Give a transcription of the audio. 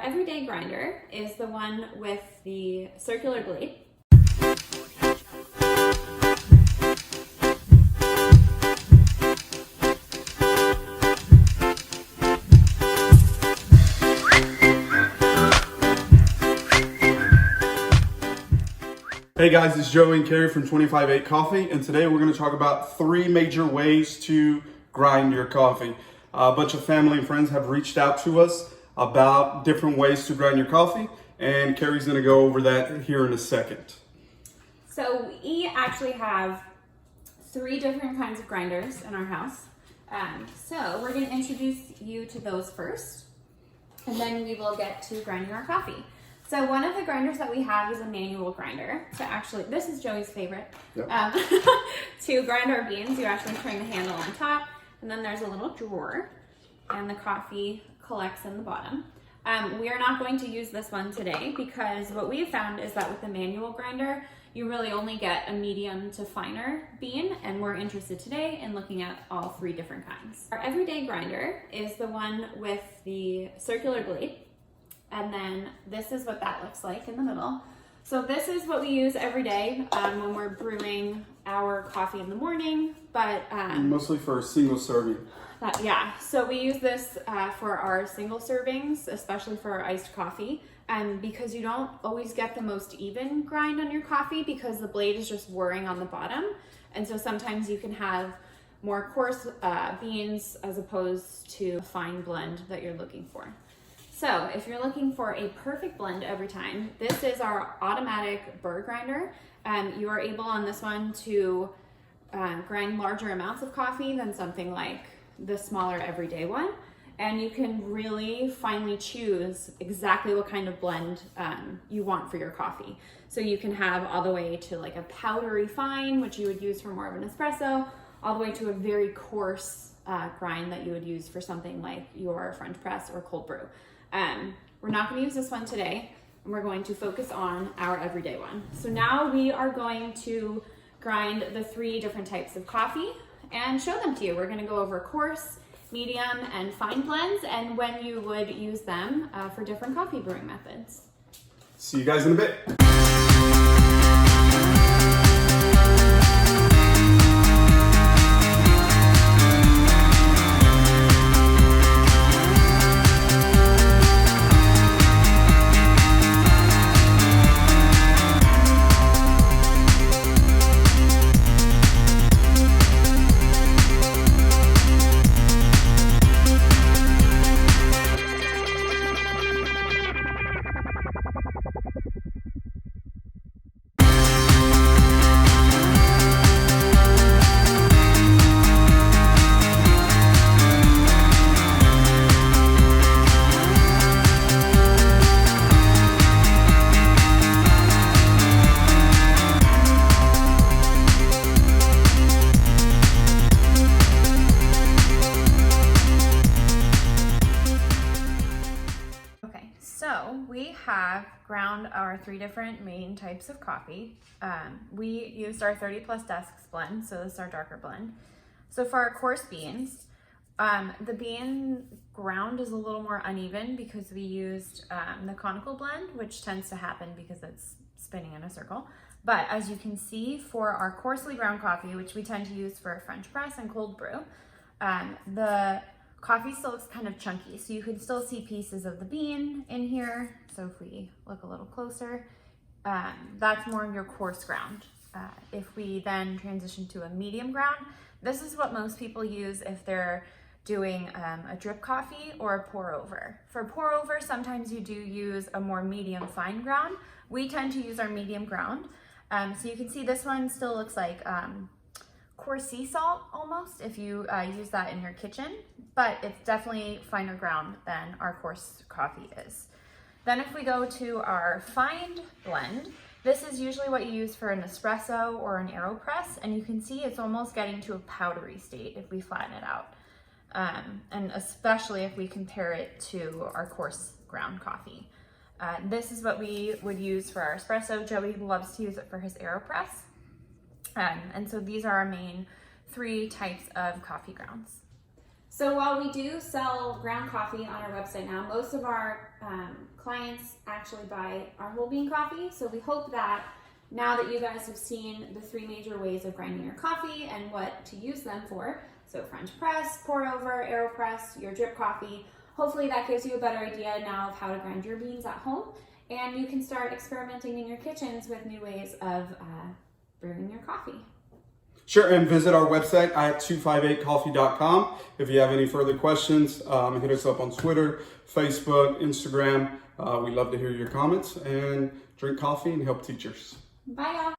everyday grinder is the one with the circular blade. Hey guys, it's Joey and Carrie from 25-8 Coffee, and today we're going to talk about 3 major ways to grind your coffee. A bunch of family and friends have reached out to us about different ways to grind your coffee, and Carrie's going to go over that here in a second. So we actually have 3 different kinds of grinders in our house. So we're going to introduce you to those first, and then we will get to grinding our coffee. So one of the grinders that we have is a manual grinder. So actually, this is Joey's favorite. Yep. To grind our beans, you actually turn the handle on top, and then there's a little drawer, and the coffee collects in the bottom. We are not going to use this one today because what we've found is that with the manual grinder, you really only get a medium to finer bean, and we're interested today in looking at all 3 different kinds. Our everyday grinder is the one with the circular blade. And then this is what that looks like in the middle. So this is what we use every day when we're brewing our coffee in the morning, but Mostly for a single serving. yeah, so we use this for our single servings, especially for our iced coffee, because you don't always get the most even grind on your coffee because the blade is just whirring on the bottom. And so sometimes you can have more coarse beans as opposed to a fine blend that you're looking for. So if you're looking for a perfect blend every time, this is our automatic burr grinder. You are able on this one to grind larger amounts of coffee than something like the smaller everyday one. And you can really finely choose exactly what kind of blend you want for your coffee. So you can have all the way to like a powdery fine, which you would use for more of an espresso, all the way to a very coarse grind that you would use for something like your French press or cold brew. We're not going to use this one today, and we're going to focus on our everyday one. So now we are going to grind the 3 different types of coffee and show them to you. We're going to go over coarse, medium, and fine blends, and when you would use them for different coffee brewing methods. See you guys in a bit. So we have ground our 3 different main types of coffee. We used our 30+ desks blend, so this is our darker blend. So for our coarse beans, the bean ground is a little more uneven because we used the conical blend, which tends to happen because it's spinning in a circle. But as you can see, for our coarsely ground coffee, which we tend to use for French press and cold brew, the coffee still looks kind of chunky, so you can still see pieces of the bean in here. So if we look a little closer, that's more of your coarse ground. If we then transition to a medium ground, this is what most people use if they're doing a drip coffee or a pour over. For pour over, sometimes you do use a more medium fine ground. We tend to use our medium ground. So you can see this one still looks like coarse sea salt almost if you use that in your kitchen, but it's definitely finer ground than our coarse coffee is. Then if we go to our fine blend, this is usually what you use for an espresso or an AeroPress, and you can see it's almost getting to a powdery state if we flatten it out. And especially if we compare it to our coarse ground coffee. This is what we would use for our espresso. Joey loves to use it for his AeroPress. And so these are our main 3 types of coffee grounds. So while we do sell ground coffee on our website now, most of our clients actually buy our whole bean coffee. So we hope that now that you guys have seen the three major ways of grinding your coffee and what to use them for, so French press, pour over, AeroPress, your drip coffee, hopefully that gives you a better idea now of how to grind your beans at home, and you can start experimenting in your kitchens with new ways of brewing your coffee. Sure, and visit our website at 258coffee.com. If you have any further questions, hit us up on Twitter, Facebook, Instagram. We love to hear your comments, and drink coffee and help teachers. Bye, y'all.